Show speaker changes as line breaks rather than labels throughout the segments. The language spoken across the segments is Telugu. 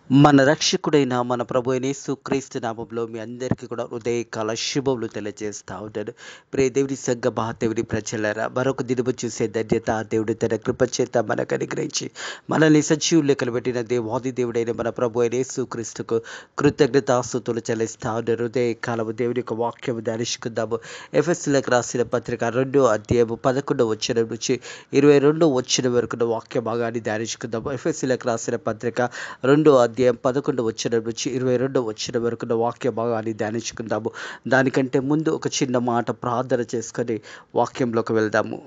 మన రక్షకుడైన మన ప్రభు అయిన యేసుక్రీస్తు నామంలో మీ అందరికీ కూడా ఉదయకాల శుభములు తెలియజేస్తా ఉన్నాను. ప్రియ దేవుని సంఘ మహాదేవుని ప్రజలారా, మరొక దినము చూసే ధన్యత దేవుడు తన కృప చేత మనకు అనుగ్రహించి మనల్ని సజీవులు లెక్కలు పెట్టిన దేవాది దేవుడైన మన ప్రభు అయిన యేసుక్రీస్తుకు కృతజ్ఞతాస్తుతులు చెల్లిస్తా ఉన్నాను. ఉదయకాలము దేవుని యొక్క వాక్యము ధ్యానించుకుందాము. ఎఫెసీయులకు రాసిన పత్రిక 2వ అధ్యాయము 11వ వచనం నుంచి 22వ వచనం వరకు వాక్య భాగాన్ని ధ్యానించుకుందాము. ఎఫెసీయులకు రాసిన పత్రిక 2వ అధ్యాయం 11వ వచనం నుంచి 22వ వచనం వరకు వాక్య భాగాన్ని ధ్యానించుకుందాము. దానికంటే ముందు ఒక చిన్న మాట ప్రార్థన చేసుకొని వాక్యంలోకి వెళ్దాము.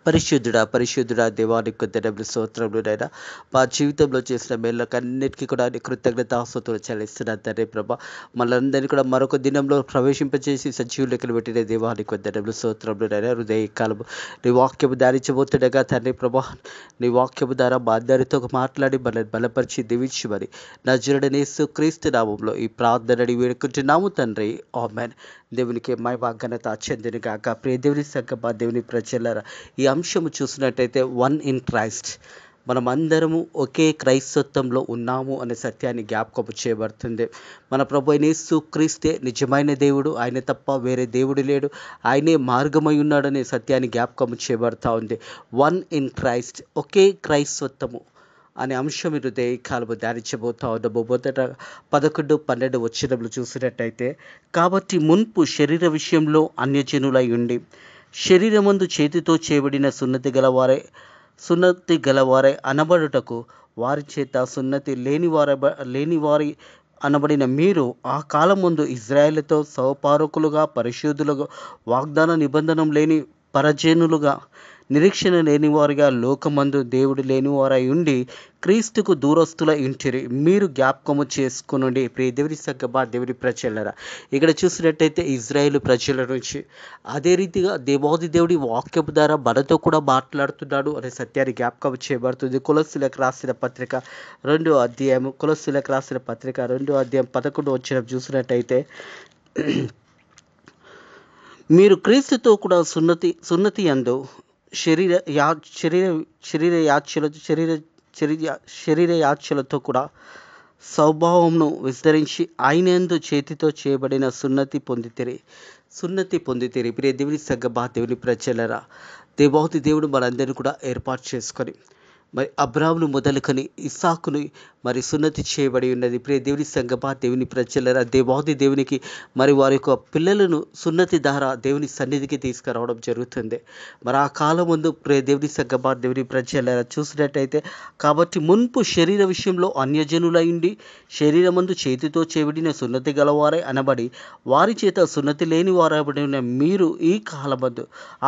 పరిశుద్ధుడా దేవానికి కొందరు స్తోత్రములైనా మా జీవితంలో చేసిన మేళ్ళకన్నిటికీ కూడా కృతజ్ఞతాస్తుతులు చెల్లిస్తున్నాను తండ్రి ప్రభా. మనందరినీ కూడా మరొక దినంలో ప్రవేశింపచేసి సజీవులు లెక్కలు పెట్టిన దేవానికి కొందరు స్తోత్రములైనా హృదయకాలము నీ వాక్యము ధ్యానించబోతుండగా తండ్రి ప్రభా, నీ వాక్యము ద్వారా మా అందరితో మాట్లాడి మనల్ని బలపరిచి దీవించమని నజరుడైన యేసుక్రీస్తు నామంలో ఈ ప్రార్థనని వేడుకుంటున్నాము తండ్రి. ఆమేన్. దేవునికి మహిమ ఘనత చెందును గాక. ప్రియ దేవుని సంగమా దేవుని ప్రజలారా, ఈ అంశము చూసినట్టయితే వన్ ఇన్ క్రైస్ట్, మనమందరము ఒకే క్రైస్తత్వంలో ఉన్నాము అనే సత్యాన్ని జ్ఞాపకం చేయబడుతుంది. మన ప్రభు అయిన యేసుక్రీస్తే నిజమైన దేవుడు, ఆయన తప్ప వేరే దేవుడు లేడు, ఆయనే మార్గమై ఉన్నాడనే సత్యాన్ని జ్ఞాపకం చేయబడతా ఉంది. వన్ ఇన్ క్రైస్ట్, ఒకే క్రైస్తత్వము అనే అంశం హృదయకాలము ధ్యానించబోతా ఉన్నాము. మొదట 11, 12 వచనములు చూసినట్టయితే, కాబట్టి మున్పు శరీర విషయంలో అన్యజనులై ఉండి శరీరమందు చేతితో చేయబడిన సున్నతి గలవారై అనబడుటకు వారి చేత సున్నతి లేనివారి అనబడిన మీరు ఆ కాలం ముందు ఇజ్రాయేలుతో సహపారకులుగా, పరిశుద్ధులుగా, వాగ్దాన నిబంధనం లేని పరజనులుగా, నిరీక్షణ లేనివారుగా, లోకమందు దేవుడు లేనివారై ఉండి క్రీస్తుకు దూరస్తుల ఇంటిరి. మీరు జ్ఞాపకము చేసుకునండి. ప్రియ దేవుని సంగమా దేవుని ప్రజలరా, ఇక్కడ చూసినట్టయితే ఇజ్రాయేలు ప్రజల నుంచి అదే రీతిగా దేవాది దేవుడి వాక్యపు ద్వారా మనతో కూడా మాట్లాడుతున్నాడు అనే సత్యాన్ని జ్ఞాపకం చేయబడుతుంది. కొలస్సీయులకు రాసిన పత్రిక 2వ అధ్యాయం 11వ వచనం చూసినట్టయితే, మీరు క్రీస్తుతో కూడా సున్నతి యందు శరీర యాచ్యలతో కూడా స్వభావమును విస్తరించి ఆయనందు చేతితో చేయబడిన సున్నతి పొందితిరి. ప్రియ దేవుని సంగమా దేవుని ప్రజలరా, దేవాది దేవుడు మనందరినీ కూడా ఏర్పాటు చేసుకొని మరి అబ్రామును మొదలుకొని ఇస్సాకును మరి సున్నతి చేయబడి ఉన్నది. ప్రియ దేవుని సంగమా దేవుని ప్రజలరా, దేవాది దేవునికి మరి వారి యొక్క పిల్లలను సున్నతి ద్వారా దేవుని సన్నిధికి తీసుకురావడం జరుగుతుంది. మరి ఆ కాలం ముందు ప్రియ దేవుని సంగమా దేవుని ప్రజలరా చూసినట్టయితే, కాబట్టి మున్పు శరీర విషయంలో అన్యజనులైండి శరీరమందు చేతితో చేయబడిన సున్నతి గలవారై అనబడి వారి చేత సున్నతి లేని వారబడిన మీరు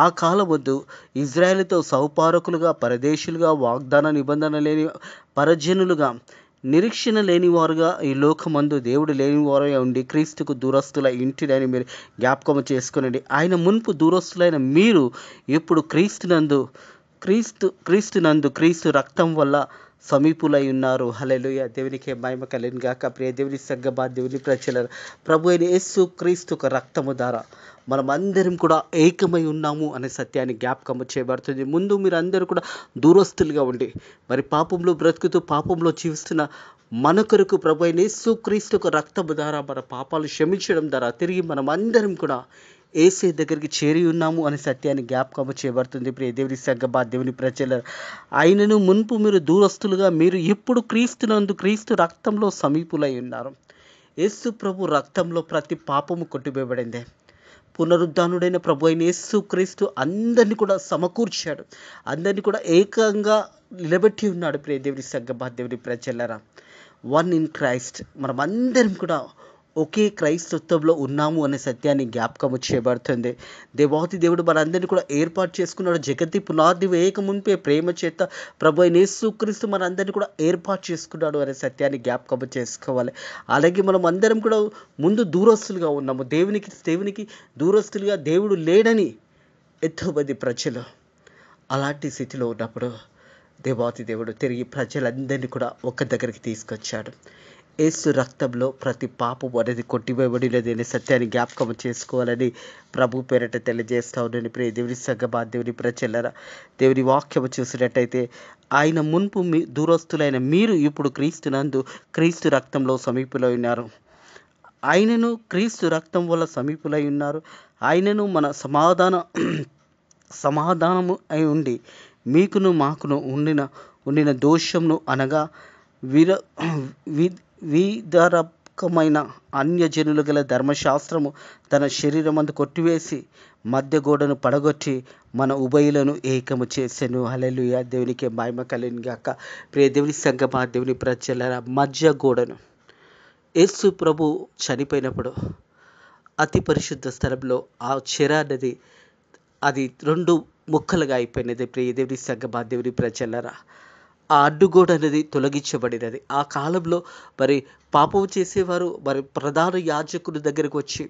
ఆ కాలమందు ఇజ్రాయేలుతో సహపారకులుగా, పరదేశులుగా, వాగ్దాన నిబంధన లేని పరజనులుగా, నిరీక్షణ లేనివారుగా, ఈ లోకమందు దేవుడు లేనివారుగా ఉండి క్రీస్తుకు దూరస్తుల ఇంటిని మీరు జ్ఞాపకం చేసుకునండి. ఆయన మున్పు దూరస్తులైన మీరు ఇప్పుడు క్రీస్తు రక్తం వల్ల సమీపులై ఉన్నారు. హల్లెలూయా. దేవునికి మహిమ కలుగును గాక. ప్రియ దేవుని సంగమా దేవుని ప్రజల ప్రభు అయిన యేసు క్రీస్తు రక్తము ద్వారా మనమందరం కూడా ఏకమై ఉన్నాము అనే సత్యాన్ని జ్ఞాపకం చేయబడుతుంది. ముందు మీరు అందరూ కూడా దూరస్తులుగా ఉండి మరి పాపంలో బ్రతుకుతూ పాపంలో జీవిస్తున్న మన కొరకు ప్రభు అయిన యేసు క్రీస్తు రక్తము ద్వారా మన పాపాలు క్షమించడం ద్వారా తిరిగి మనం అందరం కూడా ఏసే దగ్గరికి చేరి ఉన్నాము అనే సత్యాన్ని జ్ఞాపకం చేయబడుతుంది. ప్రియ దేవుని సంగమా దేవుని ప్రజల ఆయనను మున్పు మీరు దూరస్తులుగా, మీరు ఇప్పుడు క్రీస్తు రక్తంలో సమీపులై ఉన్నారు. యేసు ప్రభు రక్తంలో ప్రతి పాపము కొట్టివేయబడింది. పునరుద్ధానుడైన ప్రభు అయిన యేసు క్రీస్తు అందరినీ కూడా సమకూర్చాడు, అందరినీ కూడా ఏకంగా నిలబెట్టి ఉన్నాడు. ప్రియ దేవుని సంగమా దేవుని ప్రజలరా, వన్ ఇన్ క్రైస్ట్, మనం అందరం కూడా ఒకే క్రైస్తత్వంలో ఉన్నాము అనే సత్యాన్ని జ్ఞాపకము చేయబడుతుంది. దేవాది దేవుడు మనందరినీ కూడా ఏర్పాటు చేసుకున్నాడు. జగతి పునాది వేయక మునిపే ప్రేమ చేత ప్రభు అయిన యేసుక్రీస్తు మనందరినీ కూడా ఏర్పాటు చేసుకున్నాడు అనే సత్యాన్ని జ్ఞాపకము చేసుకోవాలి. అలాగే మనం అందరం కూడా ముందు దూరస్తులుగా ఉన్నాము. దేవునికి దూరస్తులుగా దేవుడు లేడని ఎంతోమంది ప్రజలు అలాంటి స్థితిలో ఉన్నప్పుడు దేవాతి దేవుడు తిరిగి ప్రజలందరినీ కూడా ఒక్క దగ్గరికి తీసుకొచ్చాడు. యేసు రక్తంలో ప్రతి పాపం అనేది కొట్టివేయబడినది అనే సత్యాన్ని జ్ఞాపకం చేసుకోవాలని ప్రభు పేరట తెలియజేస్తా ఉన్నాను. ప్రియ దేవుని సంగమా, దేవుని ప్రజలారా, దేవుని వాక్యము చూసినట్టయితే ఆయన మున్పు దూరస్తులైన మీరు ఇప్పుడు క్రీస్తు రక్తంలో సమీపులై ఉన్నారు. ఆయనను క్రీస్తు రక్తం వల్ల సమీపులై ఉన్నారు. ఆయనను మన సమాధానము అయి ఉండి మీకును మాకును ఉండిన దోషమును అనగా విర విధరకమైన అన్యజనులు గల ధర్మశాస్త్రము తన శరీరమందు కొట్టివేసి మధ్య గోడను పడగొట్టి మన ఉభయులను ఏకము చేసెను. హల్లెలూయా, దేవునికి మహిమ కలుగును గాక. ప్రియ దేవుని సంగమా, దేవుని ప్రజలారా, మధ్య గోడను యేసు ప్రభు చనిపోయినప్పుడు అతి పరిశుద్ధ స్థలంలో ఆ చెర అన్నది అది 2 ముక్కలుగా అయిపోయినది. ప్రియ దేవుని సంగమా, దేవుని ప్రజలారా, ఆ అడ్డుగోడ అనేది తొలగించబడినది. ఆ కాలంలో మరి పాపం చేసేవారు మరి ప్రధాన యాజకుడి దగ్గరికి వచ్చి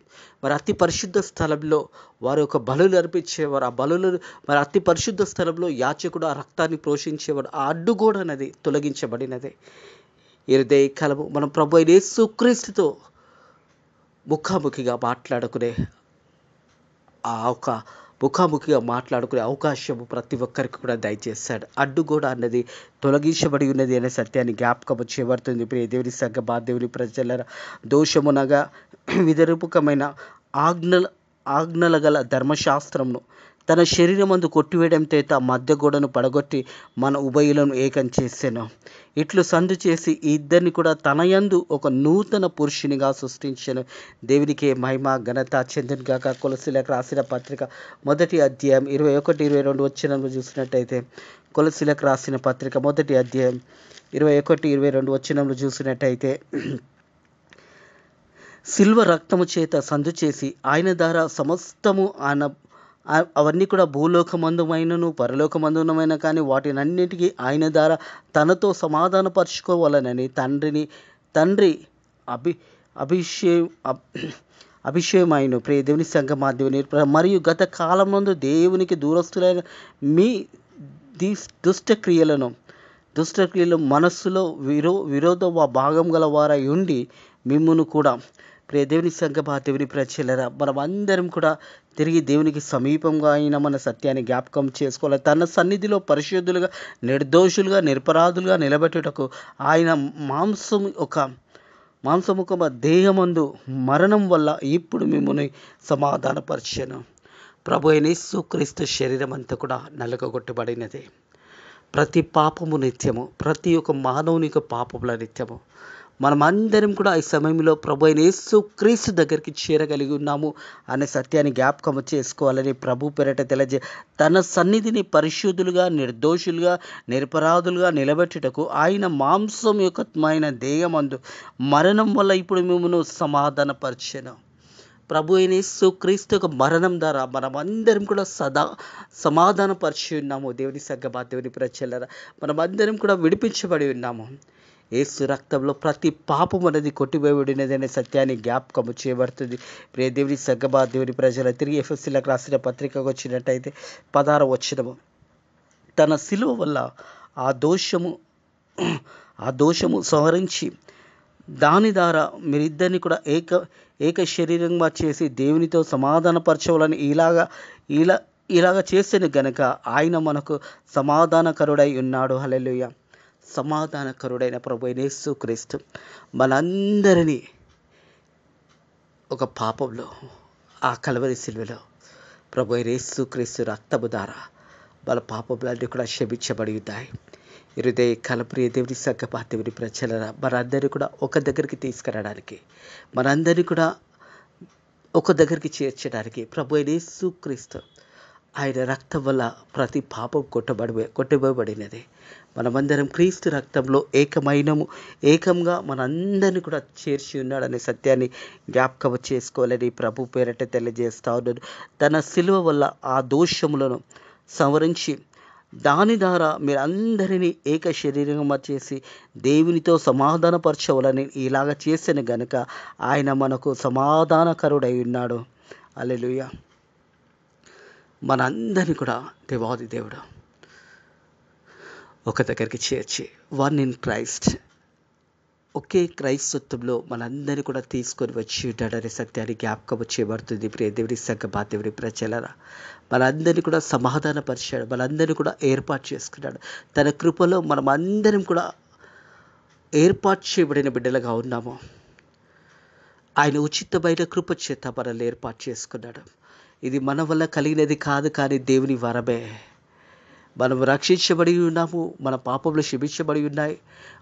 మరి అతి పరిశుద్ధ స్థలంలో వారు ఒక బలులు అర్పించేవారు. ఆ బలులను మరి అతి పరిశుద్ధ స్థలంలో యాజకుడు ఆ రక్తాన్ని పోషించేవాడు. ఆ అడ్డుగోడ అనేది తొలగించబడినది. ఈ కాలము మనం ప్రభు అయిన యేసుక్రీస్తుతో ముఖాముఖిగా మాట్లాడుకునే అవకాశము ప్రతి ఒక్కరికి కూడా దయచేస్తాడు. అడ్డుగోడ అన్నది తొలగించబడి ఉన్నది అనే సత్యాన్ని జ్ఞాపకం చేయబడుతుంది. ప్రియ దేవుని సంగమా, దేవుని ప్రజల దోషమునగా విధరూపకమైన ఆజ్ఞల గల ధర్మశాస్త్రమును తన శరీరమందు కొట్టివేయడం చేత మధ్య గోడను పడగొట్టి మన ఉభయులను ఏకం చేసెను. ఇట్లు సంధి చేసి ఈ ఇద్దరిని కూడా తన యందు ఒక నూతన పురుషునిగా సృష్టించెను. దేవునికి మహిమ ఘనత చెందును గాక. కొలసీలకు రాసిన పత్రిక 1వ అధ్యాయం 21-22 వచనాలు చూసినట్టయితే, కొలసీలకు రాసిన పత్రిక 1వ అధ్యాయం 21-22 వచనాలు చూసినట్టయితే, సిల్వ రక్తము చేత సంధి చేసి ఆయన ద్వారా సమస్తము అవన్నీ కూడా భూలోకమందుమైనను పరలోకమందునమైన కానీ వాటినన్నిటికీ ఆయన ద్వారా తనతో సమాధానపరచుకోవాలనని తండ్రి అభిషేకమైన ప్రియ దేవుని సంగమా, దేవుని మరియు గత కాలం నందు దేవునికి దూరస్తులైన మీ దుష్టక్రియలు మనస్సులో విరోధ భాగం గల వారై ఉండి మిమ్మును కూడా ప్రియ దేవుని సంగమా, దేవుని ప్రజలారా, మనం అందరం కూడా తిరిగి దేవునికి సమీపంగా అయిన మన సత్యాన్ని జ్ఞాపకం చేసుకోవాలి. తన సన్నిధిలో పరిశుద్ధులుగా, నిర్దోషులుగా, నిరపరాధులుగా నిలబెట్టుటకు ఆయన మాంసముఖ దేహమందు మరణం వల్ల ఇప్పుడు మిమ్మల్ని సమాధానపరిచెను. ప్రభు అయిన యేసుక్రీస్తు శరీరం అంతా కూడా నలగగొట్టబడినది. ప్రతి పాపము నిత్యము, ప్రతి ఒక్క మానవుని యొక్క పాపముల నిత్యము. మనమందరం కూడా ఈ సమయంలో ప్రభు అయిన యేసుక్రీస్తు దగ్గరికి చేరగలిగి ఉన్నాము అనే సత్యాన్ని జ్ఞాపకం చేసుకోవాలని ప్రభు పేరట తన సన్నిధిని పరిశుద్ధులుగా, నిర్దోషులుగా, నిరపరాధులుగా నిలబెట్టుటకు ఆయన మాంసం యొక్కమైన దేహమందు మరణం వల్ల ఇప్పుడు మిమ్మల్ని సమాధానపరిచెను. ప్రభు అయిన యేసుక్రీస్తు యొక్క మరణం ద్వారా మనమందరం కూడా సమాధానపరిచి ఉన్నాము. దేవుని సంగమా, దేవుని ప్రజలారా, మనమందరం కూడా విడిపించబడి ఉన్నాము. యేసు రక్తంలో ప్రతి పాపం అనేది కొట్టివేయబడినది అనే సత్యాన్ని జ్ఞాపకము చేయబడుతుంది. ప్రియ దేవుని సంగమా, దేవుని ప్రజల తిరిగి ఎఫెసీయులకు రాసిన పత్రికకు వచ్చినట్టయితే 16వ వచనము, తన శిలువ వల్ల ఆ దోషము సంహరించి దాని ద్వారా మీరిద్దరిని కూడా ఏక శరీరంగా చేసి దేవునితో సమాధానపరచవాలని ఇలాగ చేసిన గనుక ఆయన మనకు సమాధానకరుడై ఉన్నాడు. హల్లెలూయా. సమాధానకరుడైన ప్రభు అయిన యేసుక్రీస్తు మనందరినీ ఒక పాపంలో ఆ కల్వరి సిలువలో ప్రభు అయిన యేసుక్రీస్తు రక్తము ద్వారా మన పాపములన్నీ కూడా క్షమించబడి ఉన్నాయి. హృదయ కలప్రియ దేవుని సంగమా, దేవుని ప్రజలారా, మనందరినీ కూడా ఒక దగ్గరికి తీసుకురావడానికి, మనందరినీ కూడా ఒక దగ్గరికి చేర్చడానికి ప్రభు అయిన యేసుక్రీస్తు ఆయన రక్తం వల్ల ప్రతి పాపం కొట్టబడినది. మనమందరం క్రీస్తు రక్తంలో ఏకంగా మనందరినీ కూడా చేర్చి ఉన్నాడనే సత్యాన్ని జ్ఞాపకం చేసుకోవాలని ప్రభు పేరట తెలియజేస్తా ఉన్నాడు. తన శిలువ వల్ల ఆ దోషములను సంవరించి దాని ద్వారా మీరందరినీ ఏక శరీరంగా చేసి దేవునితో సమాధానపరచవాలని ఇలాగ చేసిన గనుక ఆయన మనకు సమాధానకరుడై ఉన్నాడు. హల్లెలూయా. మనందరినీ కూడా దేవాది దేవుడు ఒక దగ్గరికి చేర్చి వన్ ఇన్ క్రైస్ట్ ఒకే క్రైస్తత్వంలో మనందరినీ కూడా తీసుకొని వచ్చి ఉన్నాడనే సత్యాన్ని జ్ఞాపకం చేయబడుతుంది. ప్రియ దేవుని సంగమా, దేవుని ప్రజలారా, మనందరినీ కూడా సమాధానపరిచాడు, మనందరినీ కూడా ఏర్పాటు చేసుకున్నాడు. తన కృపలో మనం అందరం కూడా ఏర్పాటు చేయబడిన బిడ్డలుగా ఉన్నాము. ఆయన ఉచితమైన కృప చేత మనల్ని ఏర్పాటు చేసుకున్నాడు. ఇది మన వల్ల కలిగినది కాదు, కానీ దేవుని వరమే. మనం రక్షించబడి ఉన్నాము, మన పాపములు క్షమించబడి ఉన్నాయి,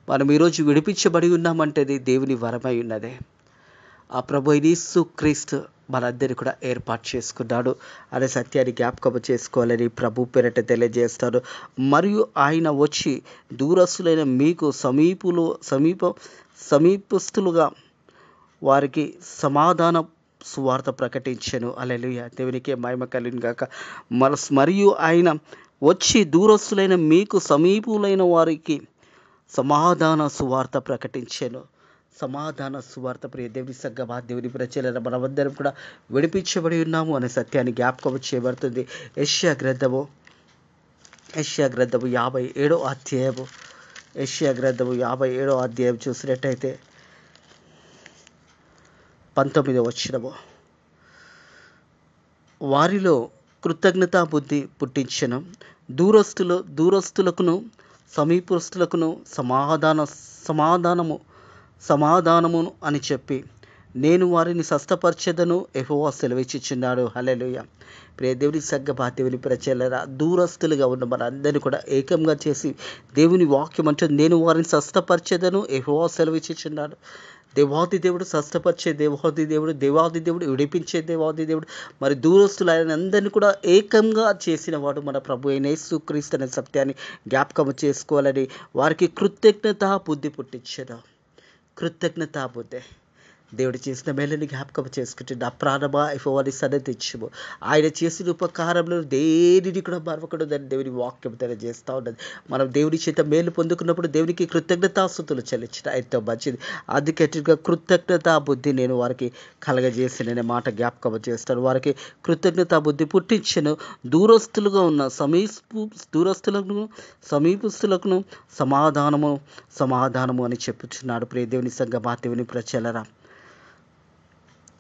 మనం ఈరోజు విడిపించబడి ఉన్నామంటేది దేవుని వరమై ఉన్నదే. ఆ ప్రభు యేసు క్రీస్తు మనందరినీ కూడా ఏర్పాటు చేసుకున్నాడు అనే సత్యాన్ని జ్ఞాపకం చేసుకోవాలని ప్రభు పేరట తెలియజేస్తాడు. మరియు ఆయన వచ్చి దూరస్తులైన మీకు సమీపస్తులుగా వారికి సమాధాన సువార్త ప్రకటించెను. హల్లెలూయా, దేవునికే మహిమ కలుగును గాక. మరియు ఆయన వచ్చి దూరస్తులైన మీకు సమీపులైన వారికి సమాధాన సువార్త ప్రకటించెను. సమాధాన సువార్త. ప్రియ దేవుని సంగమా, దేవుని ప్రజలారా, మనమందరం కూడా విడిపించబడి ఉన్నాము అనే సత్యాన్ని జ్ఞాపకం చేయబడుతుంది. యెషయా గ్రంథము 57వ అధ్యాయము, యెషయా గ్రంథము 57వ అధ్యాయం చూసినట్టయితే 19వ వచనము, వారిలో కృతజ్ఞతా బుద్ధి పుట్టించెను, దూరస్తులకును సమీపస్తులకును సమాధానమును అని చెప్పి నేను వారిని స్వస్థపరచెదను యెహోవా సెలవిచ్చుచున్నాడు. హల్లెలూయా. ప్రియ దేవుని సంగమా, దేవుని ప్రజలారా, దూరస్తులుగా ఉన్న మనందరినీ కూడా ఏకంగా చేసి దేవుని వాక్యం అంటే నేను వారిని స్వస్థపరచెదను యెహోవా సెలవిచ్చుచున్నాడు. దేవాది దేవుడు స్వస్థపరిచే దేవాది దేవుడు విడిపించే దేవాది దేవుడు. మరి దూరస్తులైన అందరినీ కూడా ఏకంగా చేసిన వాడు మన ప్రభు అయిన యేసుక్రీస్తు అనే సత్యాన్ని జ్ఞాపకం చేసుకోవాలని వారికి కృతజ్ఞతా బుద్ధి పుట్టించాడు. కృతజ్ఞతా బుద్ధి. దేవుడు చేసిన మేలుని జ్ఞాపకం చేసుకుంటుంది. అప్రాణమా యెహోవాని సన్నతించుము, ఆయన చేసిన ఉపకారంలో దేనిని కూడా మరవకూడదని దేవుని వాక్యం తెలియజేస్తూ ఉన్నది. మనం దేవుని చేత మేలు పొందుకున్నప్పుడు దేవునికి కృతజ్ఞతాస్తుతులు చెల్లించడం ఎంతో మంచిది. అందుకే కృతజ్ఞతా బుద్ధి నేను వారికి కలగజేసిన మాట జ్ఞాపకం చేస్తాను. వారికి కృతజ్ఞతా బుద్ధి పుట్టించను, దూరస్తులుగా ఉన్న సమీపస్తులకు సమాధానము అని చెప్పుచున్నాడు. ప్రియ దేవుని సంగమా, దేవుని ప్రజలారా,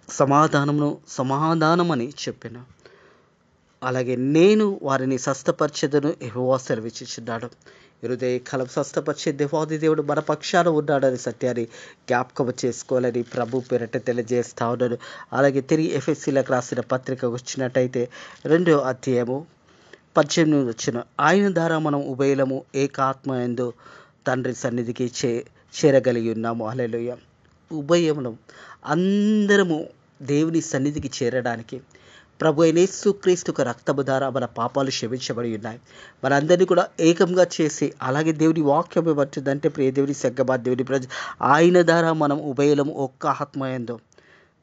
సమాధానమని చెప్పాను. అలాగే నేను వారిని స్వస్థపరచెదను యెహోవా సెలవిచ్చుచున్నాడు. హృదయకాలం స్వస్థపరిచే దేవాది దేవుడు మన పక్షాన ఉన్నాడని సత్యాన్ని జ్ఞాపకం చేసుకోవాలని ప్రభు పేరట తెలియజేస్తా ఉన్నాడు. అలాగే తిరిగి ఎఫెసీలకు రాసిన పత్రిక వచ్చినట్టయితే 2వ అధ్యాయము 18 వచనం, ఆయన ద్వారా మనం ఉభయలము ఏకాత్మ యందు తండ్రి సన్నిధికి చేరగలిగి ఉన్నాము. హల్లెలూయా. ఉభయములం అందరము దేవుని సన్నిధికి చేరడానికి ప్రభు అయిన యేసుక్రీస్తు రక్తము ద్వారా మన పాపాలు క్షమించబడి ఉన్నాయి. మనందరినీ కూడా ఏకంగా చేసి, అలాగే దేవుని వాక్యం ఏమంటుందంటే, ప్రియ దేవుని సంగమా, దేవుని ప్రజ, ఆయన ద్వారా మనం ఉభయలము ఒక్క ఆత్మయందు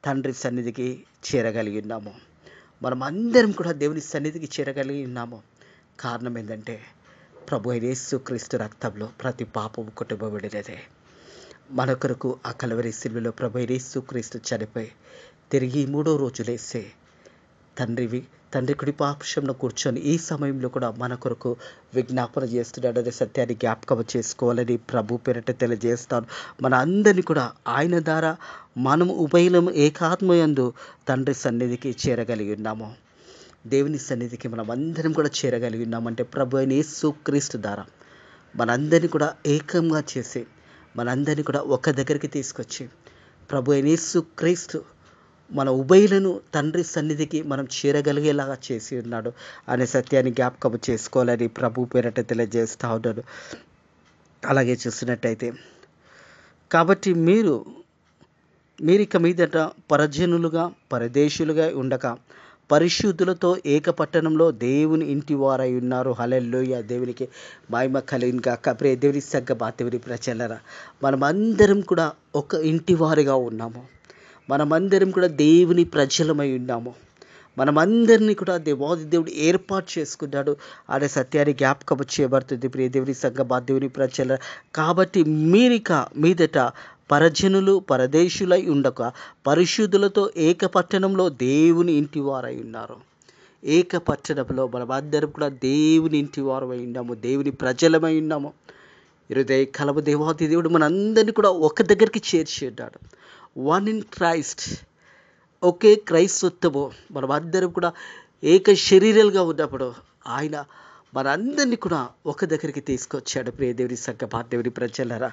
తండ్రి సన్నిధికి చేరగలిగి ఉన్నాము. మనం అందరం కూడా దేవుని సన్నిధికి చేరగలిగి ఉన్నాము. కారణం ఏంటంటే ప్రభు అయిన యేసుక్రీస్తు రక్తంలో ప్రతి పాపము కొట్టబడినదే. మన కొరకు ఆ కల్వరి శిలువలో ప్రభు అయిన యేసుక్రీస్తు చనిపోయి తిరిగి 3వ రోజు లేసే తండ్రి కుడి పార్శ్వంలో కూర్చొని ఈ సమయంలో కూడా మన కొరకు విజ్ఞాపన చేస్తున్నాడు అనే సత్యాన్ని జ్ఞాపకం చేసుకోవాలని ప్రభు పేరట తెలియజేస్తాను. మన అందరినీ కూడా ఆయన ద్వారా మనము ఉభయలము ఏకాత్మయందు తండ్రి సన్నిధికి చేరగలిగి ఉన్నాము. దేవుని సన్నిధికి మనం అందరం కూడా చేరగలిగి ఉన్నామంటే ప్రభు అయిన యేసుక్రీస్తు ద్వారా మనందరినీ కూడా ఏకంగా చేసి మనందరినీ కూడా ఒక దగ్గరికి తీసుకొచ్చి ప్రభు అయిన యేసుక్రీస్తు మన ఉభయులను తండ్రి సన్నిధికి మనం చేరగలిగేలాగా చేసి ఉన్నాడు అనే సత్యాన్ని జ్ఞాపకం చేసుకోవాలని ప్రభు పేరట తెలియజేస్తూ ఉన్నాడు. అలాగే చూసినట్టయితే, కాబట్టి మీరు ఇక మీదట పరజనులుగా పరదేశులుగా ఉండక పరిశుద్ధులతో ఏకపట్టణంలో దేవుని ఇంటి వారై ఉన్నారు. హల్లెలూయా. దేవునికి మహిమ కలుగును గాక. ప్రియ దేవుని సంగమా, దేవుని ప్రజలారా, మనమందరం కూడా ఒక ఇంటి వారిగా ఉన్నాము. మనమందరం కూడా దేవుని ప్రజలమై ఉన్నాము. మనమందరినీ కూడా దేవాది దేవుడు ఏర్పాటు చేసుకున్నాడు అనే సత్యాన్ని జ్ఞాపకం చేయబడుతుంది. ప్రియ దేవుని సంగమా, దేవుని ప్రజలారా, కాబట్టి మీరిక మీదట పరజనులు పరదేశులై ఉండక పరిశుద్ధులతో ఏకపట్టణంలో దేవుని ఇంటి వారై ఉన్నారు. ఏకపట్టణంలో మనమందరం కూడా దేవుని ఇంటి వారమై ఉన్నాము, దేవుని ప్రజలమై ఉన్నాము. హృదయ కలవ దేవాది దేవుడు మనందరినీ కూడా ఒక దగ్గరికి చేర్చి ఉన్నాడు. వన్ ఇన్ క్రైస్ట్, ఒకే క్రైస్తత్వము, మనం అందరం కూడా ఏక శరీరాలుగా ఉన్నప్పుడు ఆయన మనందరినీ కూడా ఒక దగ్గరికి తీసుకొచ్చాడు. ప్రియ దేవుని సంగమా, దేవుని ప్రజలారా,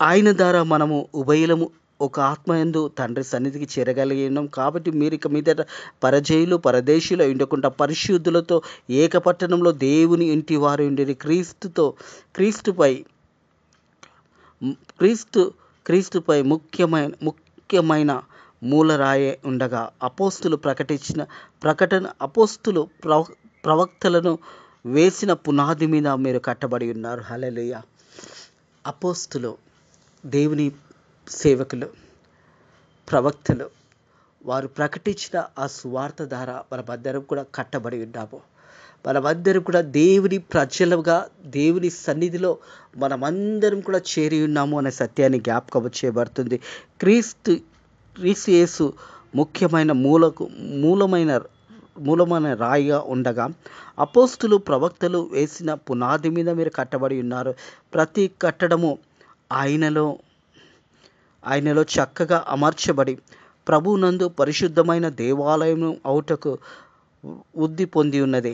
ఆయన ద్వారా మనము ఉభయులము ఒక ఆత్మయందు తండ్రి సన్నిధికి చేరగలిగి ఉన్నాం. కాబట్టి మీరు ఇక మీదట పరజయులు పరదేశులు ఉండకుండా పరిశుద్ధులతో ఏకపట్టణంలో దేవుని ఇంటి వారు ఉండేది క్రీస్తుపై క్రీస్తుపై ముఖ్యమైన మూలరాయే ఉండగా ప్రవక్తలను వేసిన పునాది మీద మీరు కట్టబడి ఉన్నారు. హల్లెలూయా. అపోస్తులు, దేవుని సేవకులు, ప్రవక్తలు, వారు ప్రకటించిన ఆ సువార్త ద్వారా మనమందరం కూడా కట్టబడి ఉన్నాము. మనమందరం కూడా దేవుని ప్రజలుగా దేవుని సన్నిధిలో మనమందరం కూడా చేరి ఉన్నాము అనే సత్యాన్ని జ్ఞాపకం చేయబడుతుంది. క్రీస్తు యేసు ముఖ్యమైన మూలమైన రాయిగా ఉండగా అపోస్తులు ప్రవక్తలు వేసిన పునాది మీద మీరు కట్టబడి ఉన్నారు. ప్రతి కట్టడము ఆయనలో చక్కగా అమర్చబడి ప్రభువునందు పరిశుద్ధమైన దేవాలయం అవుటకు వృద్ధి పొంది ఉన్నది.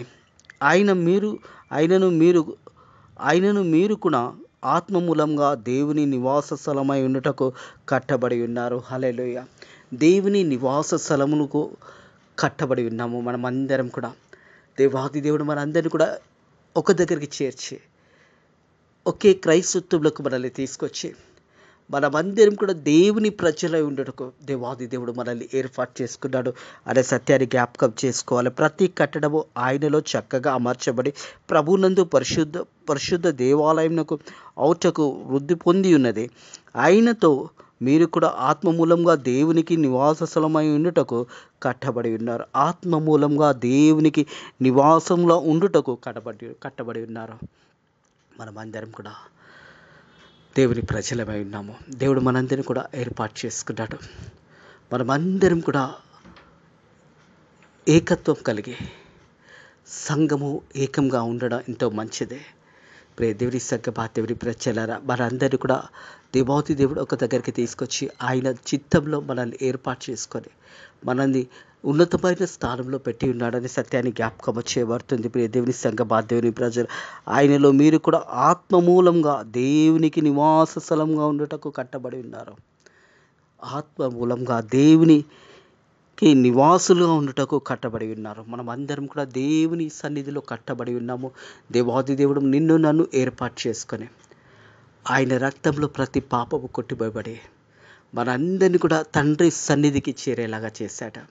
ఆయనను మీరు కూడా ఆత్మ మూలంగా దేవుని నివాస స్థలమై ఉండుటకు కట్టబడి ఉన్నారు. హల్లెలూయా. దేవుని నివాస స్థలములకు కట్టబడి ఉన్నాము. మనమందరం కూడా దేవాది దేవుడు మనందరినీ కూడా ఒక దగ్గరికి చేర్చి ఒకే క్రైస్తత్వంలోకి మనల్ని తీసుకొచ్చి మనమందరం కూడా దేవుని ప్రజలై ఉండటకు దేవాది దేవుడు మనల్ని ఏర్పాటు చేసుకున్నాడు అనే సత్యాన్ని జ్ఞాపకం చేసుకోవాలి. ప్రతి కట్టడము ఆయనలో చక్కగా అమర్చబడి ప్రభునందు పరిశుద్ధ దేవాలయంకు అవుటకు వృద్ధి పొంది ఉన్నది. ఆయనతో మీరు కూడా ఆత్మ మూలంగా దేవునికి నివాస స్థలమై ఉండుటకు కట్టబడి ఉన్నారు. ఆత్మ మూలంగా దేవునికి నివాసంలో ఉండుటకు కట్టబడి ఉన్నారు. మనమందరం కూడా దేవుని ప్రజలమై ఉన్నాము. దేవుడు మనందరినీ కూడా ఏర్పాటు చేసుకున్నాడు. మనమందరం కూడా ఏకత్వం కలిగి సంఘము ఏకంగా ఉండడం ఎంతో మంచిదే. దేవుని సంగమా, దేవుని ప్రజలారా, మనందరినీ కూడా దేవాది దేవుడు ఒక దగ్గరికి తీసుకొచ్చి ఆయన చిత్తంలో మనల్ని ఏర్పాటు చేసుకొని మనల్ని ఉన్నతమైన స్థానంలో పెట్టి ఉన్నాడనే సత్యాన్ని జ్ఞాపకం చేయబడుతుంది. దేవుని సంగమా, దేవుని ప్రజలు, ఆయనలో మీరు కూడా ఆత్మ మూలంగా దేవునికి నివాస స్థలంగా ఉండటకు కట్టబడి ఉన్నారు. ఆత్మ మూలంగా దేవునికి నివాసులుగా ఉండటకు కట్టబడి ఉన్నారు. మనం అందరం కూడా దేవుని సన్నిధిలో కట్టబడి ఉన్నాము. దేవాది దేవుడు నిన్ను నన్ను ఏర్పాటు చేసుకొని ఆయన రక్తంలో ప్రతి పాపము కొట్టివేయబడి మనందరినీ కూడా తండ్రి సన్నిధికి చేరేలాగా చేశాడు.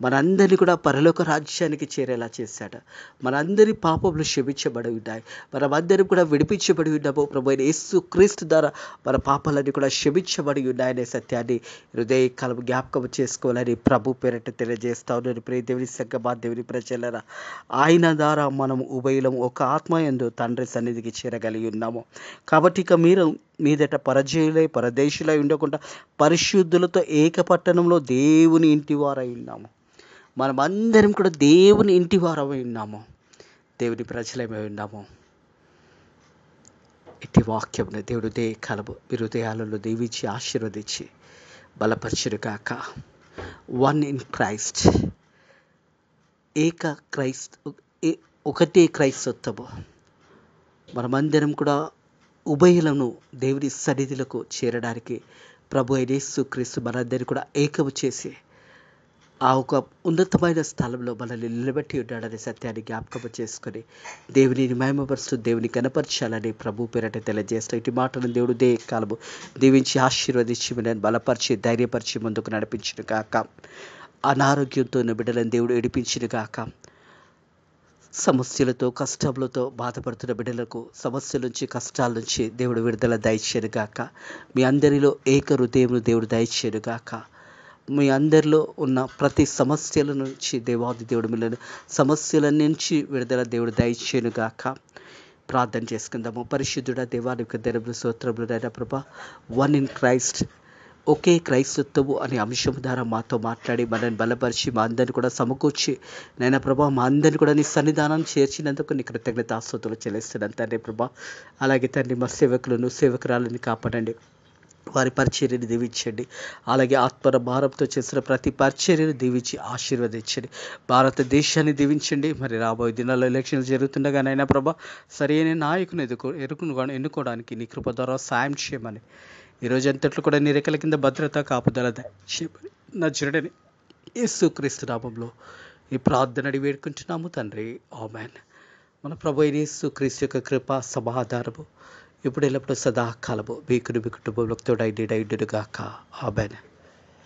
మనందరినీ కూడా పరలోక రాజ్యానికి చేరేలా చేశాడు. మనందరి పాపములు క్షమించబడి ఉన్నాయి. మనమందరం కూడా విడిపించబడి ఉన్నాము. ప్రభు అయిన యేసు క్రీస్తు ద్వారా మన పాపాలన్నీ కూడా క్షమించబడి ఉన్నాయనే సత్యాన్ని హృదయ కాలం జ్ఞాపకం చేసుకోవాలని ప్రభు పేరట తెలియజేస్తా ఉన్నాను. ప్రియ దేవుని సంగమా, దేవుని ప్రజలారా, ఆయన ద్వారా మనం ఉభయులం ఒక ఆత్మయందు తండ్రి సన్నిధికి చేరగలిగి ఉన్నాము. కాబట్టి ఇక మీదట పరజయులై పరదేశులై ఉండకుండా పరిశుద్ధులతో ఏకపట్టణంలో దేవుని ఇంటి వారై ఉన్నాము. మనమందరం కూడా దేవుని ఇంటి వారమై ఉన్నాము. దేవుని ప్రజలమై ఉన్నాము. ఇట్టి వాక్యమును దేవుడు కలబు మీ హృదయాలలో దీవించి ఆశీర్వదించి బలపరచును గాక. వన్ ఇన్ క్రైస్ట్, ఒకటే క్రైస్తత్వము. మనమందరం కూడా ఉభయులను దేవుని సన్నిధిలకు చేరడానికి ప్రభు అయిన యేసు క్రీస్తు మనందరినీ కూడా ఏకము చేసి ఆ ఒక ఉన్నతమైన స్థలంలో మనల్ని నిలబెట్టి ఉన్నాడనే సత్యాన్ని జ్ఞాపకం చేసుకొని దేవుని మహిమపరుస్తూ దేవుని కనపరచాలని ప్రభు పేరట తెలియజేస్తూ ఇటు మాటను దేవుడు కాలము దీవించి ఆశీర్వదించి నేను బలపరిచి ధైర్యపరిచి ముందుకు నడిపించును గాక. అనారోగ్యంతో ఉన్న బిడ్డలను దేవుడు ఏడిపించును గాక. సమస్యలతో కష్టములతో బాధపడుతున్న బిడ్డలకు సమస్యల నుంచి కష్టాల నుంచి దేవుడు విడుదల దయచేయను గాక. మీ అందరిలో ఏక హృదయమును దేవుడు దయచేయను గాక. మీ అందరిలో ఉన్న ప్రతి సమస్యల నుంచి దేవాది దేవుడు మిమ్మల్ని సమస్యల నుంచి విడుదల దేవుడు దయచేయను గాక. ప్రార్థన చేసుకుందాము. పరిశుద్ధుడా దేవానికి ధనములు స్తోత్రములు నాయన ప్రభా. వన్ ఇన్ క్రైస్ట్, ఒకే క్రైస్తత్వము అనే అంశం ద్వారా మాతో మాట్లాడి మనల్ని బలపరిచి మా అందరిని కూడా సమకూర్చి నైనా ప్రభా మా అందరిని కూడా నీ సన్నిధానం చేర్చినందుకు నీ కృతజ్ఞతాస్తుతులు చెల్లిస్తున్నాను తండ్రి ప్రభా. అలాగే తండ్రి మా సేవకులను సేవకురాలను కాపాడండి, వారి పరిచర్యను దీవించండి. అలాగే ఆత్మర భారంతో చేసిన ప్రతి పరిచర్యను దీవించి ఆశీర్వదించండి. భారతదేశాన్ని దీవించండి. మరి రాబోయే దినాల్లో ఎలక్షన్లు జరుగుతుండగానైనా ప్రభా సరైన నాయకుని ఎన్నుకోవడానికి నీ కృప ద్వారా సాయం చేయమని, ఈరోజు అంతట్లో కూడా నీ రెక్కల కింద భద్రత కాపుదల దయచేయమని నజరుడని యేసుక్రీస్తు నామములో ఈ ప్రార్థన అడిగి వేడుకుంటున్నాము తండ్రి, ఆమేన్. మన ప్రభు అయిన యేసుక్రీస్తు యొక్క కృప సమాధానము ఇప్పుడు ఎల్లప్పుడూ సదాకాలము మీ కుటుంబంలోకి తోడైండుగాక, ఆమేన్.